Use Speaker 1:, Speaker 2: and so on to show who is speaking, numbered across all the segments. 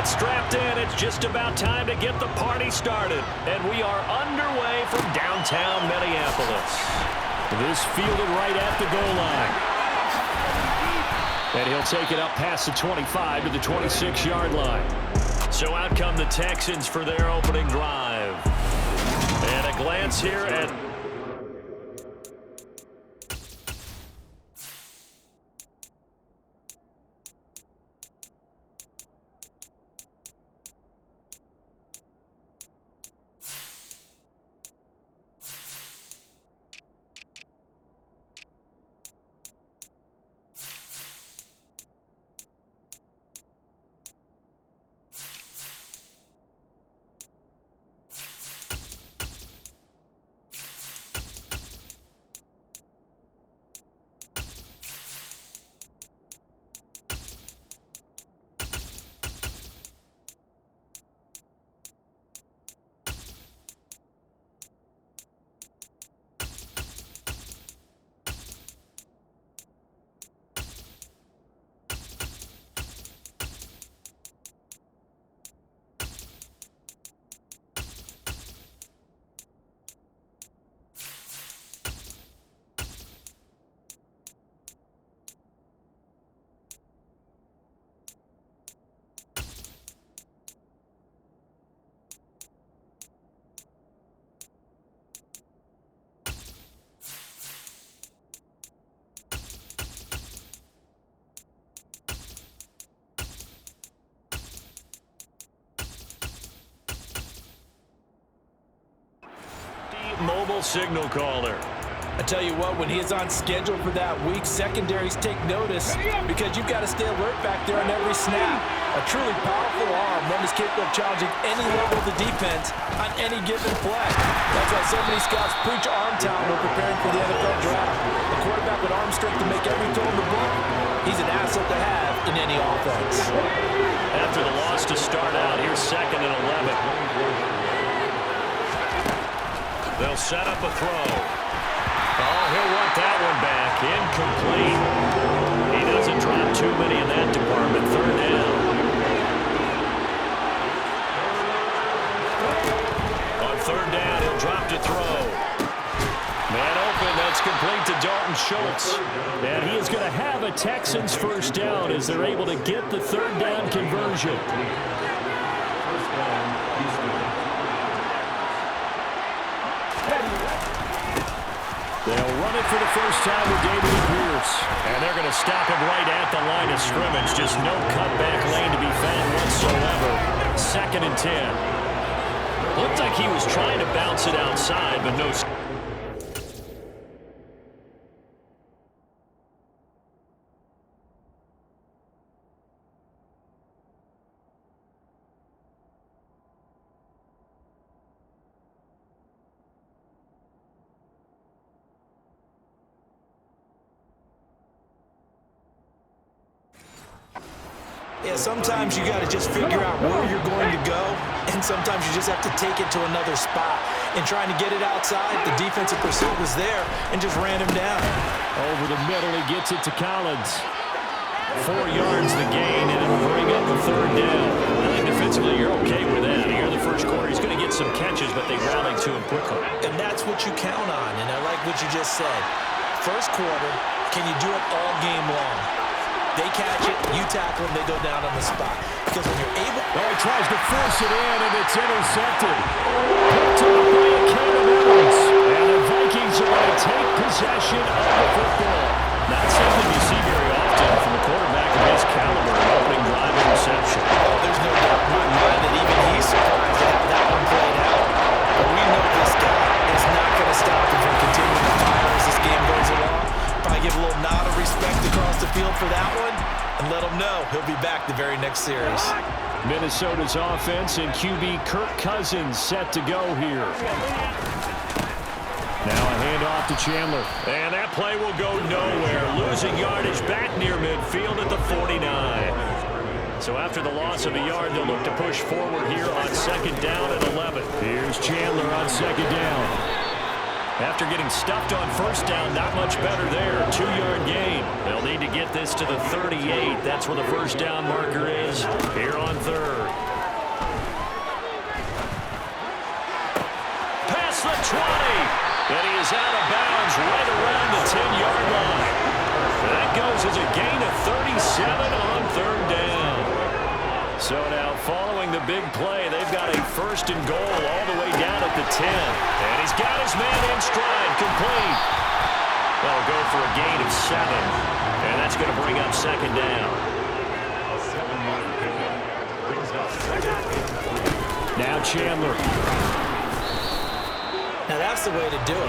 Speaker 1: Get strapped in. It's just about time to get the party started. And we are underway from downtown Minneapolis. This fielded right at the goal line. And he'll take it up past the 25 to the 26-yard line. So out come the Texans for their opening drive. And a glance here at... Mobile signal caller.
Speaker 2: I tell you what, when he is on schedule for that week, secondaries take notice because you've got to stay alert back there on every snap. A truly powerful arm, one is capable of challenging any level of the defense on any given play. That's why so many scouts preach arm talent when preparing for the NFL draft. A quarterback with arm strength to make every throw in the book, he's an asset to have in any offense.
Speaker 1: After the loss to start out, here's 2nd and 11. They'll set up a throw. Oh, he'll want that one back. Incomplete. He doesn't drop too many in that department. 3rd down. On 3rd down, he'll drop to throw. Man open. That's complete to Dalton Schultz. And he is going to have a Texans 1st down as they're able to get the 3rd down conversion. They'll run it for the first time with David Pierce. And they're going to stop him right at the line of scrimmage. Just no cutback lane to be found whatsoever. 2nd and 10. Looked like he was trying to bounce it outside, but no...
Speaker 2: Yeah, sometimes you got to just figure out where you're going to go, and sometimes you just have to take it to another spot. And trying to get it outside, the defensive pursuit was there and just ran him down.
Speaker 1: Over the middle, he gets it to Collins. 4 yards the gain, and it'll bring up the 3rd down. I think defensively you're okay with that. Here in the first quarter, he's going to get some catches, but they rallied to him quickly.
Speaker 2: And that's what you count on, and I like what you just said. First quarter, can you do it all game long? They catch it, you tackle them, they go down on the spot. Because when you're able...
Speaker 1: Oh, he tries to force it in, and it's intercepted. Picked up by a can of Evans. And the Vikings are going to take possession of the football. Not something you see very often from a quarterback of his caliber, an opening drive interception.
Speaker 2: Oh, there's no doubt in my mind that even he's surprised to have that one played out. But we know this guy is not going to stop him from continuing to fire as this game goes along. Probably give a little nod of respect across the field for that one and let him know he'll be back the very next series.
Speaker 1: Minnesota's offense and QB Kirk Cousins set to go here. Now a handoff to Chandler. And that play will go nowhere. Losing yardage back near midfield at the 49. So after the loss of a yard, they'll look to push forward here on 2nd down and 11. Here's Chandler on 2nd down. After getting stuffed on first down, not much better there. 2-yard gain. They'll need to get this to the 38. That's where the first down marker is here on third. Past the 20. And he is out of bounds right around the 10-yard line. That goes as a gain of 37 on third down. So now, following the big play, they've got a first and goal all the way down at the 10. And he's got his man in stride, complete. That'll go for a gain of 7. And that's going to bring up second down. Now Chandler.
Speaker 2: Now that's the way to do it.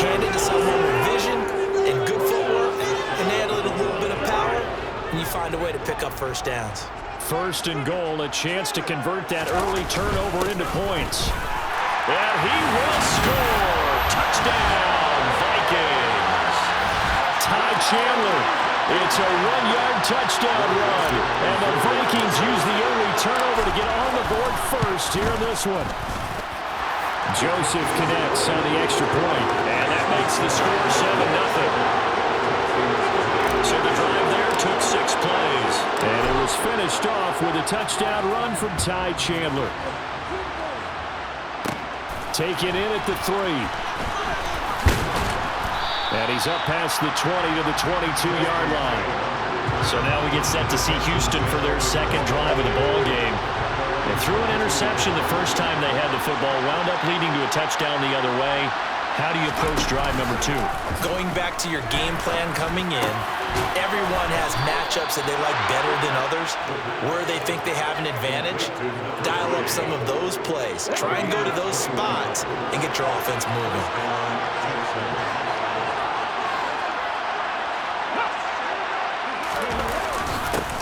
Speaker 2: Hand it to someone with vision and good footwork, and add a little bit of power, and you find a way to pick up first downs.
Speaker 1: First and goal, a chance to convert that early turnover into points. And he will score. Touchdown, Vikings. Ty Chandler. It's a 1-yard touchdown run. And the Vikings use the early turnover to get on the board first here in this one. Joseph connects on the extra point. And that makes the score 7-0. So the drive there took 6 plays. And it was finished off with a touchdown run from Ty Chandler. Taken in at the 3. And he's up past the 20 to the 22-yard line. So now we get set to see Houston for their second drive of the ball game. They threw an interception the first time they had the football, wound up leading to a touchdown the other way. How do you approach drive number 2?
Speaker 2: Going back to your game plan coming in, everyone has matchups that they like better than others, where they think they have an advantage. Dial up some of those plays. Try and go to those spots and get your offense moving.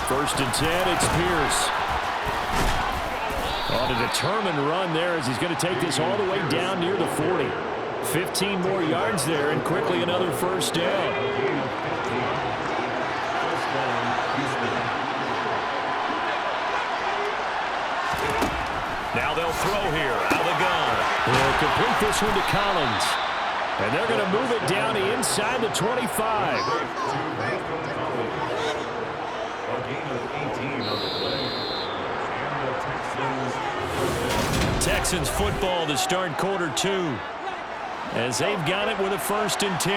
Speaker 1: First and 10, it's Pierce. On a determined run there as he's going to take this all the way down near the 40. 15 more yards there and quickly another first down. Now they'll throw here out of the gun. They'll complete this one to Collins. And they're going to move it down to inside the 25. Texans football to start quarter 2 as they've got it with a first and 10.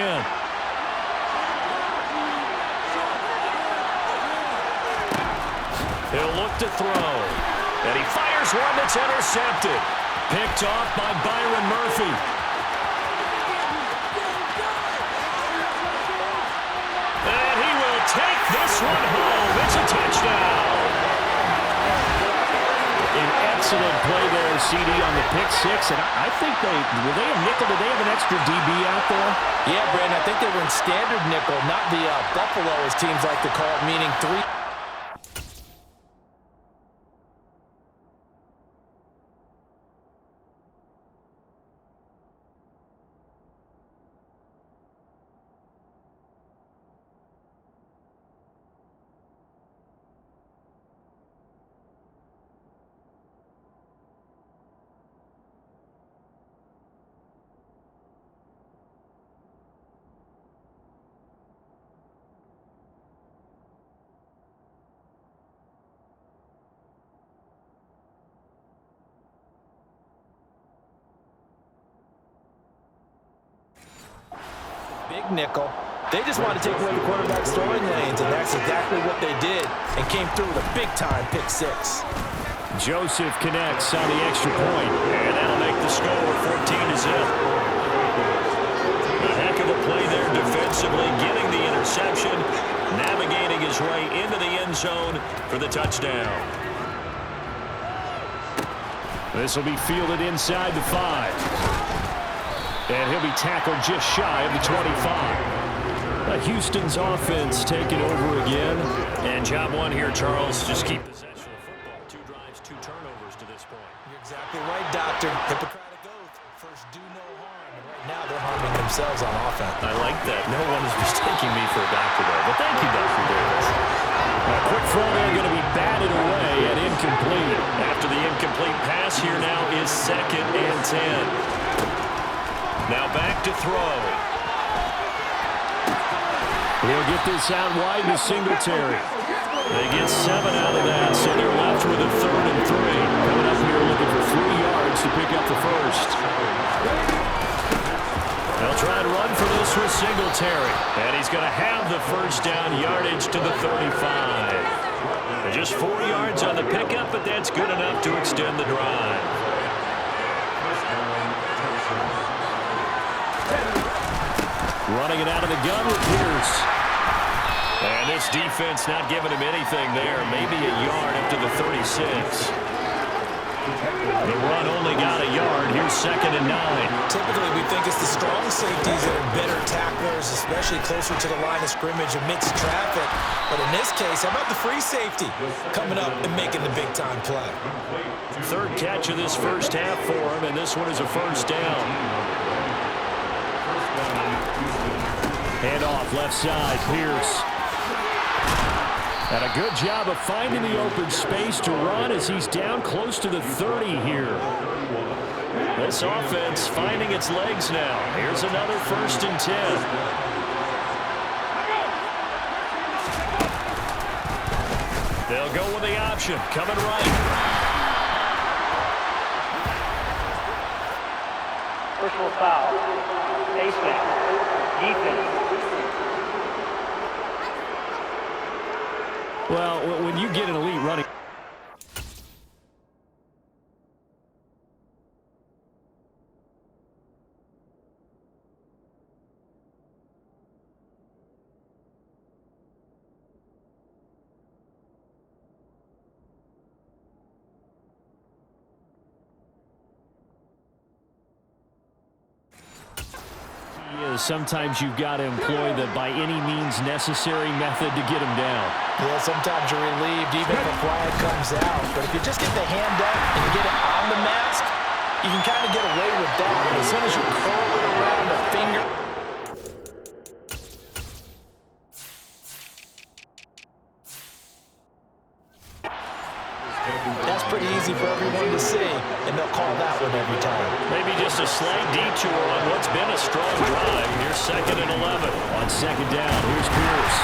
Speaker 1: He'll look to throw. And he fires one that's intercepted. Picked off by Byron Murphy. And he will take this one home. It's a touchdown. An excellent play there, CD, on the pick 6. And I think were they a nickel? Did they have an extra DB out there?
Speaker 2: Yeah, Brandon, I think they were in standard nickel, not the Buffalo, as teams like to call it, meaning 3. Big nickel. They just want to take away the quarterback's throwing lanes, and that's exactly what they did and came through with a big-time pick 6.
Speaker 1: Joseph connects on the extra point, and that'll make the score 14-0. A heck of a play there defensively, getting the interception, navigating his way into the end zone for the touchdown. This will be fielded inside the 5. And he'll be tackled just shy of the 25. Houston's offense taking over again. And job 1 here, Charles, just keep possession of football. 2 drives, 2 turnovers to this point.
Speaker 2: You're exactly right, Doctor. Hippocratic oath. First, do no harm. And right now, they're harming themselves on offense.
Speaker 1: I like that. No one is mistaking me for a doctor there. But thank you, Dr. Davis. A quick throw there going to be batted away and incomplete. After the incomplete pass, here now is 2nd and 10. Now back to throw. He'll get this out wide to Singletary. They get 7 out of that, so they're left with a 3rd and 3. Coming up here looking for 3 yards to pick up the first. They'll try and run for this with Singletary. And he's going to have the first down yardage to the 35. Just 4 yards on the pickup, but that's good enough to extend the drive. Running it out of the gun with Pierce. And this defense not giving him anything there. Maybe a yard up to the 36. The run only got a yard. Here's 2nd and 9.
Speaker 2: Typically, we think it's the strong safeties that are better tacklers, especially closer to the line of scrimmage amidst traffic. But in this case, how about the free safety coming up and making the big-time play?
Speaker 1: 3rd catch of this first half for him, and this one is a first down. Hand off left side, Pierce. And a good job of finding the open space to run as he's down close to the 30 here. This offense finding its legs now. Here's another 1st and 10. They'll go with the option. Coming right.
Speaker 3: Personal foul. Baseman. Defense.
Speaker 1: Well, when you get an elite running... Sometimes you've got to employ the by any means necessary method to get him down.
Speaker 2: Yeah, sometimes you're relieved even if a flag comes out. But if you just get the hand up and you get it on the mask, you can kind of get away with that. But as soon as you curl it around the finger... That's pretty easy for everyone to see, and they'll call that one every time.
Speaker 1: Maybe just a slight detour on what's been a strong drive. Here's 2nd and 11. On 2nd down, here's Pierce.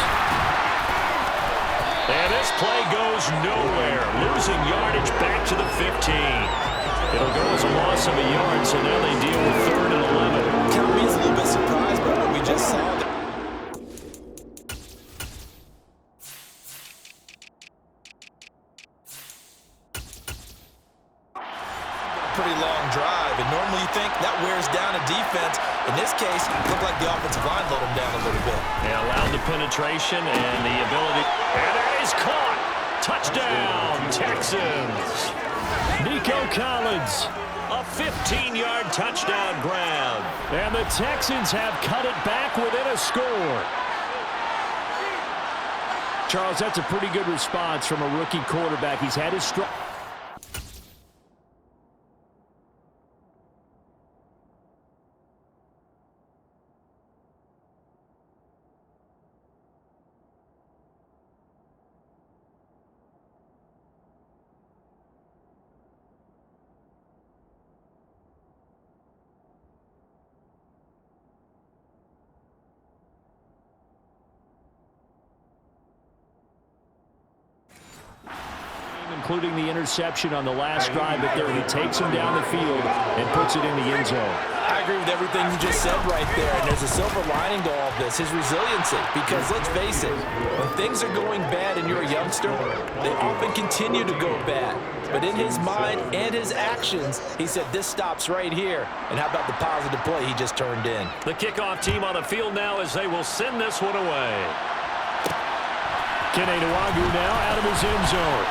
Speaker 1: And this play goes nowhere. Losing yardage back to the 15. It'll go as a loss of a yard, so now they deal with 3rd and 11.
Speaker 2: Count me as a little bit surprised by what we just saw there. Pretty long drive, and normally you think that wears down a defense. In this case, it looked like the offensive line let him down a little bit.
Speaker 1: Yeah, allowed the penetration and the ability. And that is caught. Touchdown, Texans. Nico Collins, a 15-yard touchdown grab. And the Texans have cut it back within a score. Charles, that's a pretty good response from a rookie quarterback. He's had his strong... including the interception on the last drive, but there he takes him down the field and puts it in the end zone.
Speaker 2: I agree with everything you just said right there, and there's a silver lining to all this, his resiliency. Because let's face it, when things are going bad and you're a youngster, they often continue to go bad. But in his mind and his actions, he said this stops right here. And how about the positive play he just turned in?
Speaker 1: The kickoff team on the field now as they will send this one away. Kene Nwangwu now out of his end zone.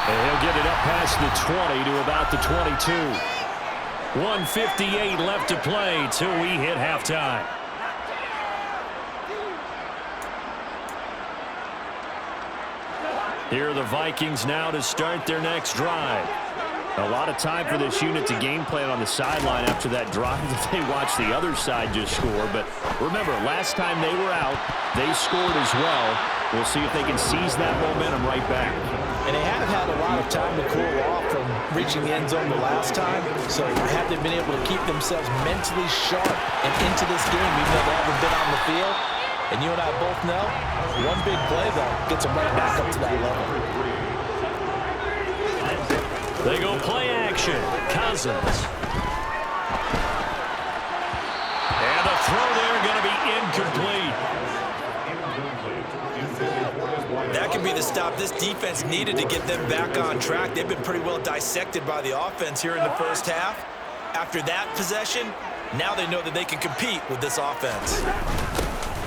Speaker 1: And he'll get it up past the 20 to about the 22. 1:58 left to play till we hit halftime. Here are the Vikings now to start their next drive. A lot of time for this unit to game plan on the sideline after that drive that they watched the other side just score. But remember, last time they were out, they scored as well. We'll see if they can seize that momentum right back.
Speaker 2: And they have had a lot of time to cool off from reaching the end zone the last time, so have they been able to keep themselves mentally sharp and into this game even though they haven't been on the field? And you and I both know, one big play, though, gets them right back up to that level.
Speaker 1: They go play action. Cousins. And the throw there going to be incomplete.
Speaker 2: That could be the stop this defense needed to get them back on track. They've been pretty well dissected by the offense here in the first half. After that possession, now they know that they can compete with this offense.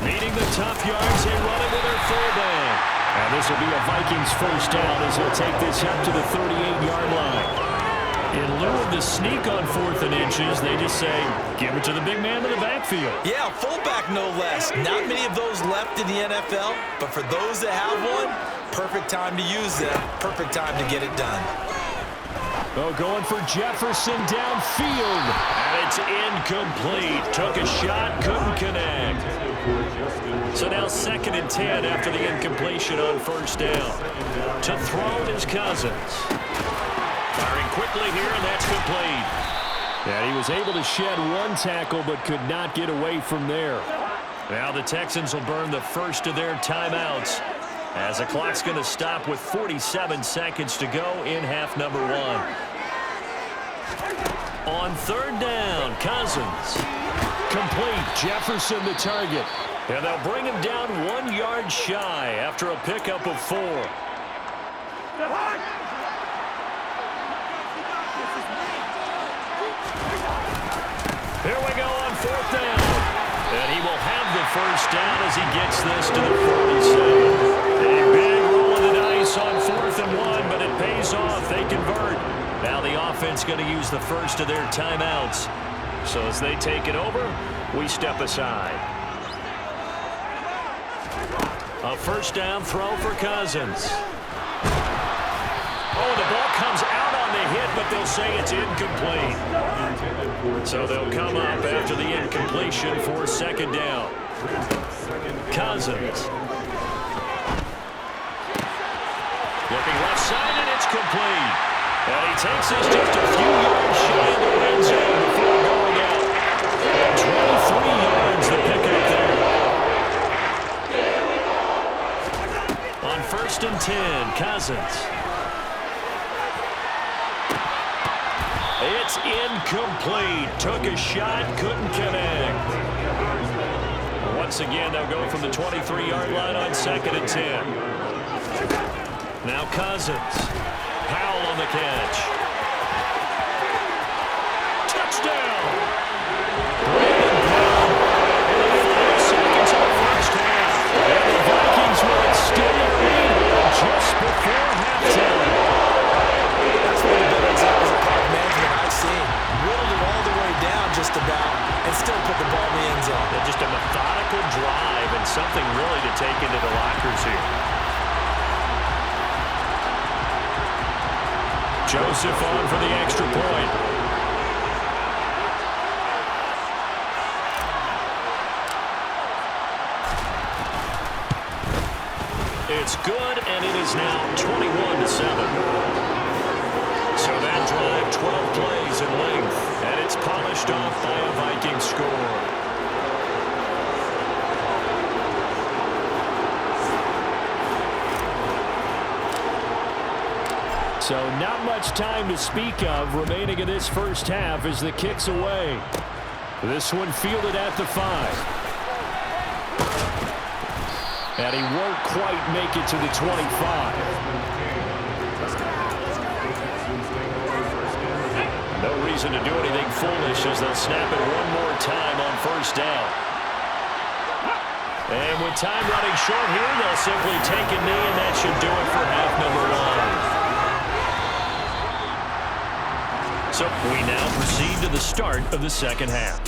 Speaker 1: Needing the tough yards, they run it with their fullback. And this will be a Vikings first down as they'll take this up to the 38-yard line. In lieu of the sneak on 4th and inches, they just say, give it to the big man in the backfield.
Speaker 2: Yeah, fullback no less. Not many of those left in the NFL, but for those that have one, perfect time to use them, perfect time to get it done.
Speaker 1: Oh, going for Jefferson downfield. And it's incomplete. Took a shot, couldn't connect. So now 2nd and 10 after the incompletion on first down. To throw is Cousins. Firing quickly here, and that's complete. And he was able to shed one tackle, but could not get away from there. Now the Texans will burn the first of their timeouts, as the clock's going to stop with 47 seconds to go in half number 1. On 3rd down, Cousins. Complete. Jefferson the target. And they'll bring him down 1 yard shy after a pickup of 4. Here we go on 4th down. And he will have the first down as he gets this to the 47. A big roll of the dice on 4th and 1, but it pays off. They convert. Now the offense going to use the first of their timeouts. So as they take it over, we step aside. A first down throw for Cousins. Oh, the ball comes out on the hit, but they'll say it's incomplete. So they'll come up after the incompletion for 2nd down. Cousins. Looking left side, and it's complete. And he takes us just a few yards shy of the red zone before going out. And 23 yards the pickup there. On 1st and 10, Cousins. It's incomplete. Took a shot, couldn't connect. Once again, they'll go from the 23-yard line on 2nd and 10. Now Cousins. Powell on the catch. Touchdown! Brandon Powell in the 5 seconds of the first half. And the Vikings will extend their lead just before halftime.
Speaker 2: That's one of the better examples of clock management I've seen. Whittled it all the way down just about and still put the ball in the end zone.
Speaker 1: Just a methodical drive and something really to take into the lockers here. Joseph on for the extra point. It's good, and it is now 21-7. So that drive, 12 plays in length, and it's polished off by a Viking score. So not much time to speak of remaining in this first half as the kick's away. This one fielded at the 5. And he won't quite make it to the 25. No reason to do anything foolish as they'll snap it one more time on first down. And with time running short here, they'll simply take a knee, and that should do it for half number 1. So we now proceed to the start of the second half.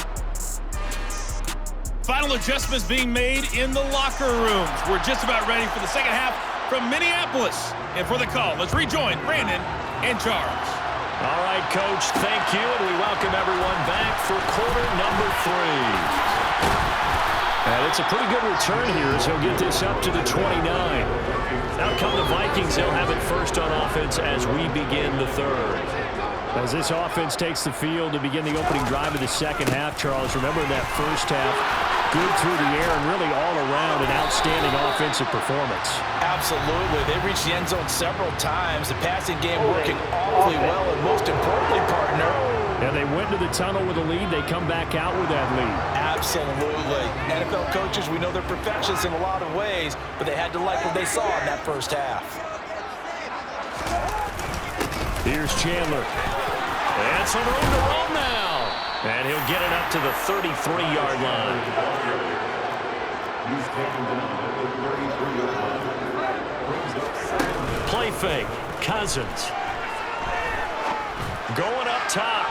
Speaker 4: Final adjustments being made in the locker rooms. We're just about ready for the second half from Minneapolis. And for the call, let's rejoin Brandon and Charles.
Speaker 1: All right, Coach, thank you, and we welcome everyone back for quarter number 3. And Gets a pretty good return here as he'll get this up to the 29. Out come the Vikings. They'll have it first on offense as we begin the third. As this offense takes the field to begin the opening drive of the second half, Charles, remember in that first half, good through the air and really all around an outstanding offensive performance.
Speaker 2: Absolutely. They reached the end zone several times. The passing game working awfully well, and most importantly, partner.
Speaker 1: And they went to the tunnel with a lead. They come back out with that lead.
Speaker 2: Absolutely. NFL coaches, we know they're perfectionists in a lot of ways, but they had to like what they saw in that first half.
Speaker 1: Here's Chandler. And some room to roll now. And he'll get it up to the 33-yard line. Play fake. Cousins. Going up top.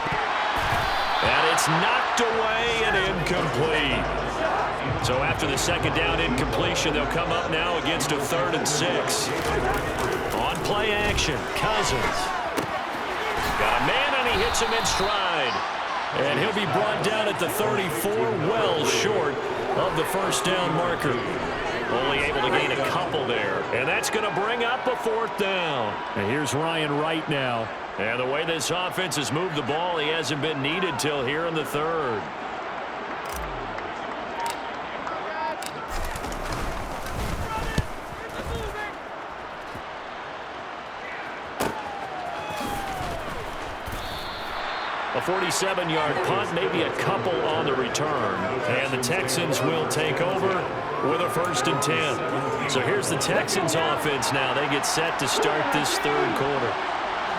Speaker 1: And it's knocked away and incomplete. So after the second down incompletion, they'll come up now against a 3rd and 6. On play action, Cousins. Got a man and he hits him in stride. And he'll be brought down at the 34, well short of the first down marker. Only able to gain a couple there. And that's going to bring up a 4th down. And here's Ryan Wright now. And the way this offense has moved the ball, he hasn't been needed till here in the 3rd. A 47-yard punt, maybe a couple on the return. And the Texans will take over with a 1st and 10. So here's the Texans offense now. They get set to start this 3rd quarter.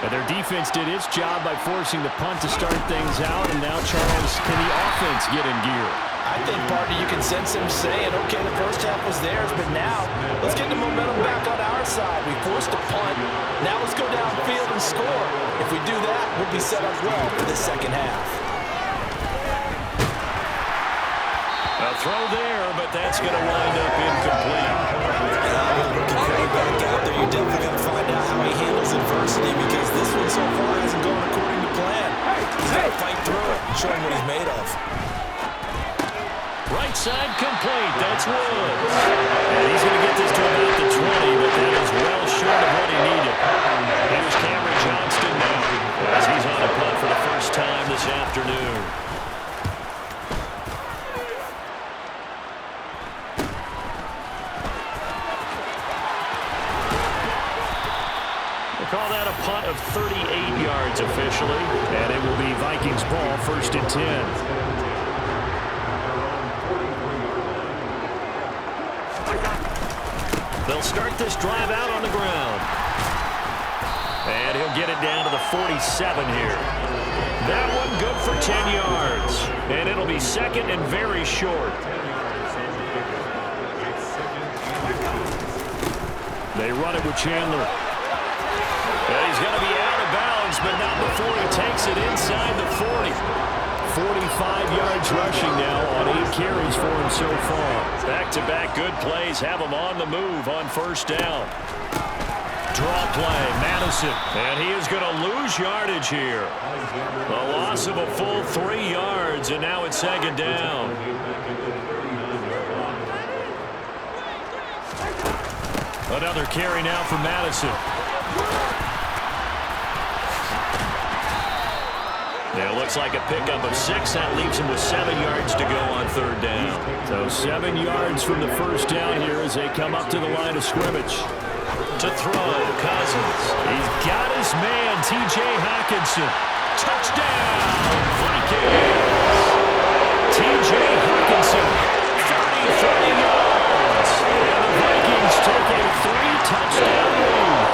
Speaker 1: And their defense did its job by forcing the punt to start things out. And now, Charles, can the offense get in gear?
Speaker 2: I think, partner, you can sense him saying, okay, the first half was theirs, but now let's get the momentum back on our side. We forced a punt. Now let's go downfield and score. If we do that, we'll be set up well for the second half.
Speaker 1: A throw there, but that's going to wind up incomplete.
Speaker 2: With rookie quarterback out there, you're definitely going to find out how he handles adversity, because this one so far hasn't gone according to plan. He's got to fight through it and show him what he's made of.
Speaker 1: Right side complete. That's Woods. And he's going to get this to about the 20, but that is well short of what he needed. Here's Cameron Johnston now as he's on a punt for the first time this afternoon. We'll call that a punt of 38 yards officially, and it will be Vikings ball, 1st and 10. They'll start this drive out on the ground. And he'll get it down to the 47 here. That one good for 10 yards. And it'll be 2nd and very short. They run it with Chandler. And he's going to be out of bounds, but not before he takes it inside the 40. 45 yards rushing now on 8 carries for him so far. Back-to-back good plays have him on the move on 1st down. Draw play, Madison. And he is going to lose yardage here. A loss of a full 3 yards, and now it's 2nd down. Another carry now for Madison. Yeah, it looks like a pickup of 6. That leaves him with 7 yards to go on 3rd down. So 7 yards from the first down here as they come up to the line of scrimmage. To throw, Cousins. He's got his man, T.J. Hockenson. Touchdown, Vikings! T.J. Hockenson, 33 yards. And the Vikings take a 3-touchdown lead.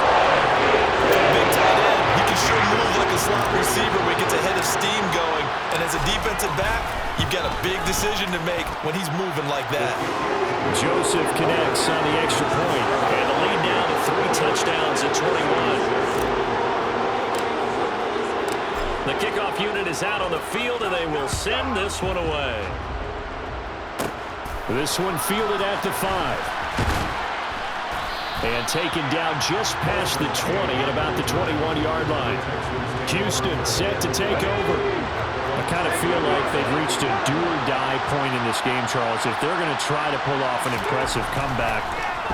Speaker 2: Big tight end. He can sure move like a slot receiver when he gets a head of steam going. And as a defensive back, you've got a big decision to make when he's moving like that.
Speaker 1: Joseph connects on the extra point. And the lead down to 3 touchdowns at 21. The kickoff unit is out on the field, and they will send this one away. This one fielded at the 5. And taken down just past the 20 at about the 21-yard line. Houston set to take over. A kind of feel like they've reached a do-or-die point in this game, Charles. If they're going to try to pull off an impressive comeback,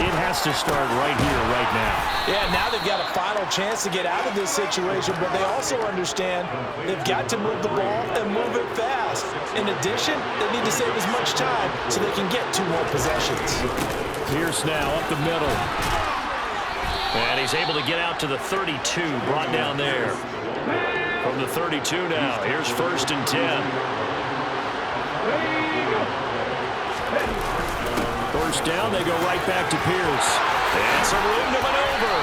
Speaker 1: it has to start right here, right now.
Speaker 2: Yeah, now they've got a final chance to get out of this situation, but they also understand they've got to move the ball and move it fast. In addition, they need to save as much time so they can get 2 more possessions.
Speaker 1: Pierce now up the middle.
Speaker 5: And he's able to get out to the 32, brought down there. From the 32 now, here's 1st and 10.
Speaker 1: First down, they go right back to Pierce.
Speaker 5: And some room to maneuver.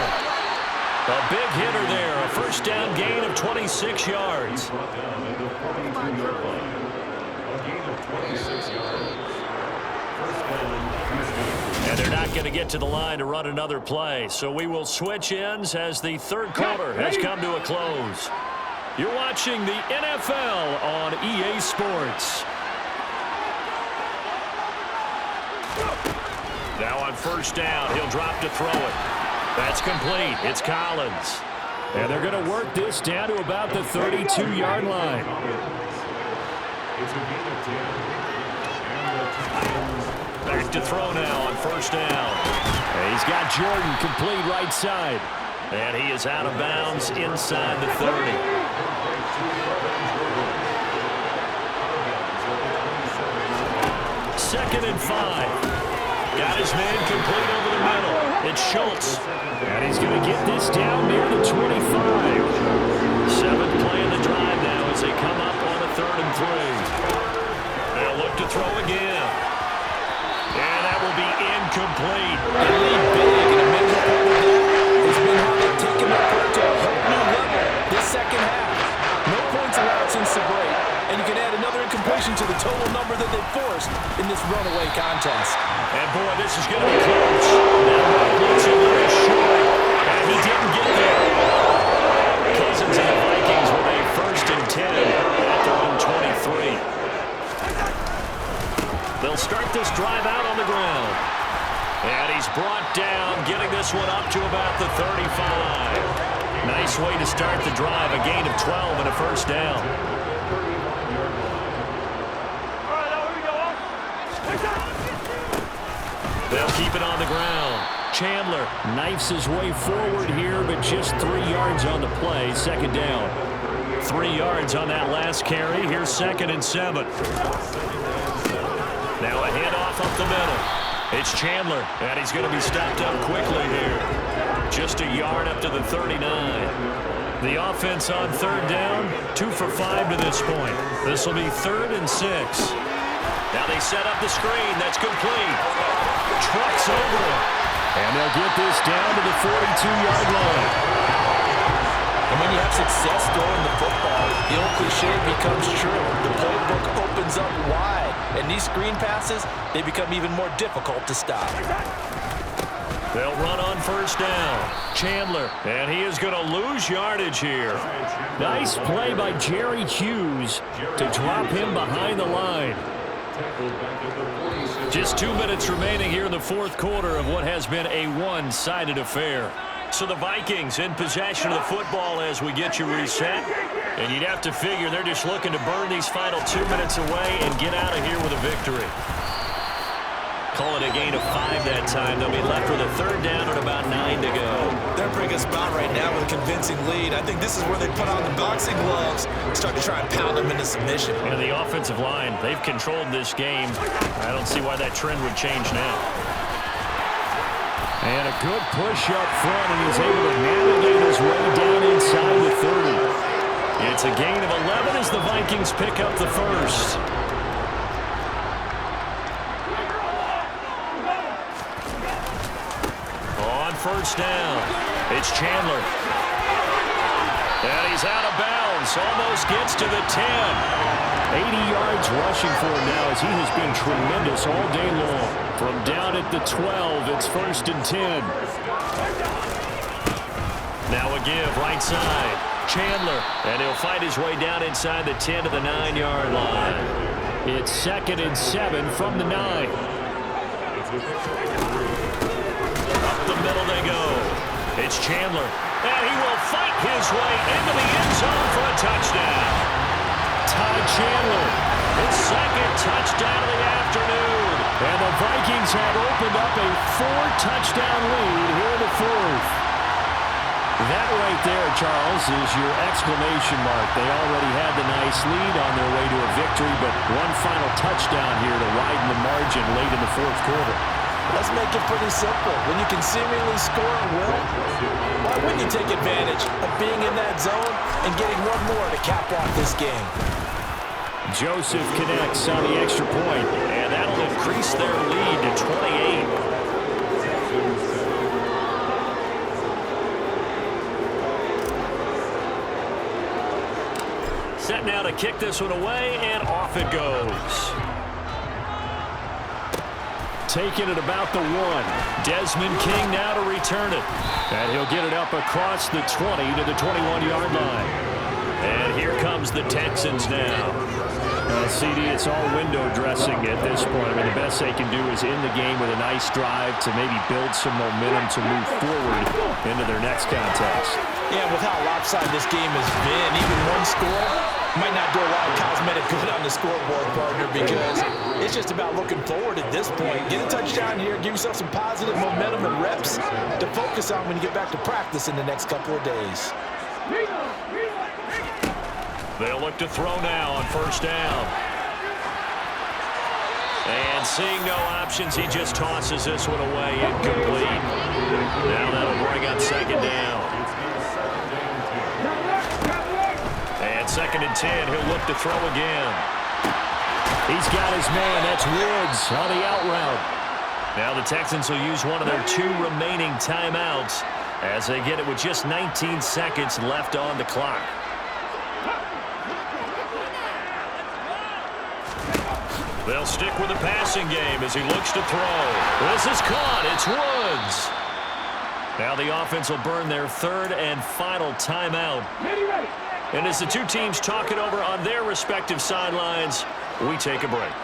Speaker 5: A big hitter there, a first down gain of 26 yards. And they're not going to get to the line to run another play. So we will switch ends as the 3rd quarter has come to a close. You're watching the NFL on EA Sports. Now on 1st down, he'll drop to throw it. That's complete. It's Collins.
Speaker 1: And they're going to work this down to about the 32-yard line.
Speaker 5: Back to throw now on 1st down.
Speaker 1: And he's got Jordan complete right side.
Speaker 5: And he is out of bounds inside the 30. 2nd and 5. Got his man complete over the middle. It's Schultz.
Speaker 1: And he's going to get this down near the 25.
Speaker 5: 7th play in the drive now as they come up on a 3rd and 3. They'll look to throw again. And that will be incomplete.
Speaker 2: They lead big, and a major part of that has been how they've taken their play to a whole new level this second half. No points allowed since the break, and you can add another incompletion to the total number that they've forced in this runaway contest.
Speaker 5: And boy, this is going to be close. Now blitz a little short, and he didn't get there. Cousins and the Vikings with a 1st and 10 at their own 23. They'll start this drive out on the ground. And he's brought down, getting this one up to about the 35. Nice way to start the drive, a gain of 12 and a 1st down. They'll keep it on the ground.
Speaker 1: Chandler knifes his way forward here, but just 3 yards on the play. 2nd down.
Speaker 5: 3 yards on that last carry. Here's 2nd and 7. Now a handoff up the middle. It's Chandler, and he's going to be stopped up quickly here. Just a yard up to the 39. The offense on 3rd down, 2 for 5 to this point. This will be 3rd and 6. Now they set up the screen. That's complete. Trucks over it.
Speaker 1: And they'll get this down to the 42-yard line.
Speaker 2: And when you have success throwing the football, the old cliche becomes true. The playbook opens up wide, and these screen passes, they become even more difficult to stop.
Speaker 5: They'll run on 1st down. Chandler, and he is going to lose yardage here.
Speaker 1: Nice play by Jerry Hughes to drop him behind the line.
Speaker 5: Just 2 minutes remaining here in the 4th quarter of what has been a one-sided affair. So the Vikings in possession of the football as we get you reset. And you'd have to figure they're just looking to burn these final 2 minutes away and get out of here with a victory. Call it a gain of 5 that time. They'll be left with a 3rd down and about 9 to go.
Speaker 2: They're in a pretty good spot right now with a convincing lead. I think this is where they put on the boxing gloves and start to try and pound them into submission.
Speaker 5: And the offensive line, they've controlled this game. I don't see why that trend would change now.
Speaker 1: And a good push up front, and he's able to navigate his way down inside the 30.
Speaker 5: It's a gain of 11 as the Vikings pick up the 1st. On 1st down, it's Chandler. And he's out of bounds, almost gets to the 10.
Speaker 1: 80 yards rushing for him now as he has been tremendous all day long. From down at the 12, it's 1st and 10.
Speaker 5: Now a give, right side. Chandler, and he'll fight his way down inside the 10 to the 9-yard line.
Speaker 1: It's 2nd and 7 from the 9.
Speaker 5: Up the middle they go. It's Chandler, and he will fight his way into the end zone for a touchdown.
Speaker 1: Todd Chandler. His second touchdown of the afternoon. And the Vikings have opened up a 4-touchdown lead here in the fourth. That right there, Charles, is your exclamation mark. They already had the nice lead on their way to a victory, but one final touchdown here to widen the margin late in the fourth quarter.
Speaker 2: Let's make it pretty simple. When you can seemingly score at will, why wouldn't you take advantage of being in that zone and getting one more to cap off this game?
Speaker 1: Joseph connects on the extra point, and that'll increase their lead to 28. Set now to kick this one away, and off it goes. Taking it about the 1. Desmond King now to return it. And he'll get it up across the 20 to the 21-yard line. And here comes the Texans now. CD, it's all window dressing at this point. I mean, the best they can do is end the game with a nice drive to maybe build some momentum to move forward into their next contest.
Speaker 2: Yeah, with how lopsided this game has been, even one score might not do a lot of cosmetic good on the scoreboard, partner, because it's just about looking forward at this point. Get a touchdown here, give yourself some positive momentum and reps to focus on when you get back to practice in the next couple of days.
Speaker 1: They'll look to throw now on first down. And seeing no options, he just tosses this one away, incomplete. Now that'll bring up second down. And 2nd and 10, he'll look to throw again. He's got his man, that's Woods on the out route. Now the Texans will use one of their 2 remaining timeouts as they get it with just 19 seconds left on the clock. They'll stick with the passing game as he looks to throw. This is caught. It's Woods. Now the offense will burn their 3rd and final timeout. And as the 2 teams talk it over on their respective sidelines, we take a break.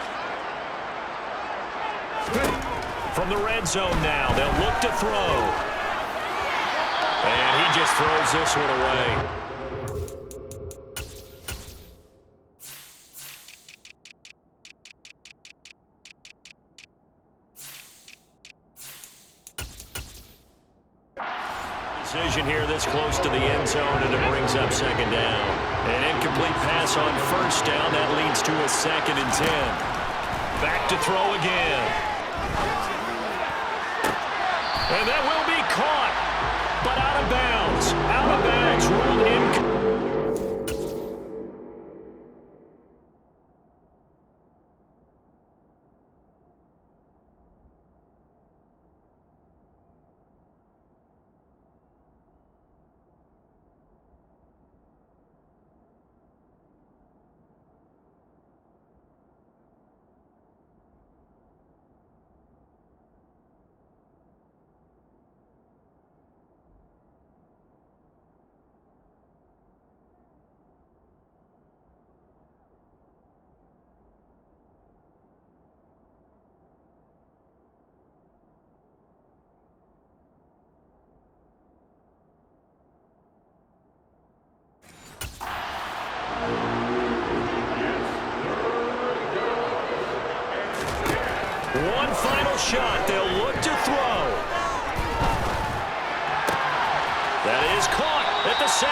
Speaker 1: From the red zone now, they'll look to throw. And he just throws this one away. Decision here this close to the end zone, and it brings up second down. An incomplete pass on first down. That leads to a 2nd and 10. Back to throw again. And that will be caught, but out of bounds. Out of bounds, ruled incomplete. One final shot. They'll look to throw. That is caught at the 7.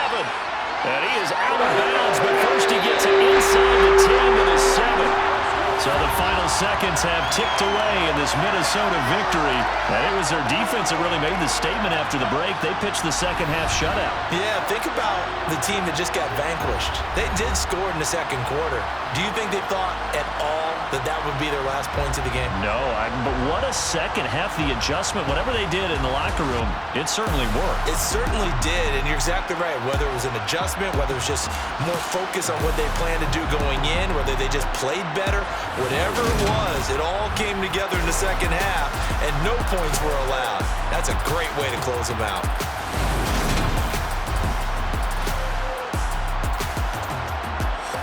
Speaker 1: And he is out of bounds, but first he gets it inside the 10 to the 7. So the final seconds have ticked away in this Minnesota victory. And it was their defense that really made the statement after the break. They pitched the second half shutout.
Speaker 2: Yeah, think about the team that just got vanquished. They did score in the second quarter. Do you think they thought at all that that would be their last points of the game?
Speaker 1: No, but what a second half. The adjustment, whatever they did in the locker room, it certainly worked.
Speaker 2: It certainly did, and you're exactly right. Whether it was an adjustment, whether it was just more focus on what they planned to do going in, whether they just played better, whatever it was, it all came together in the second half, and no points were allowed. That's a great way to close them out.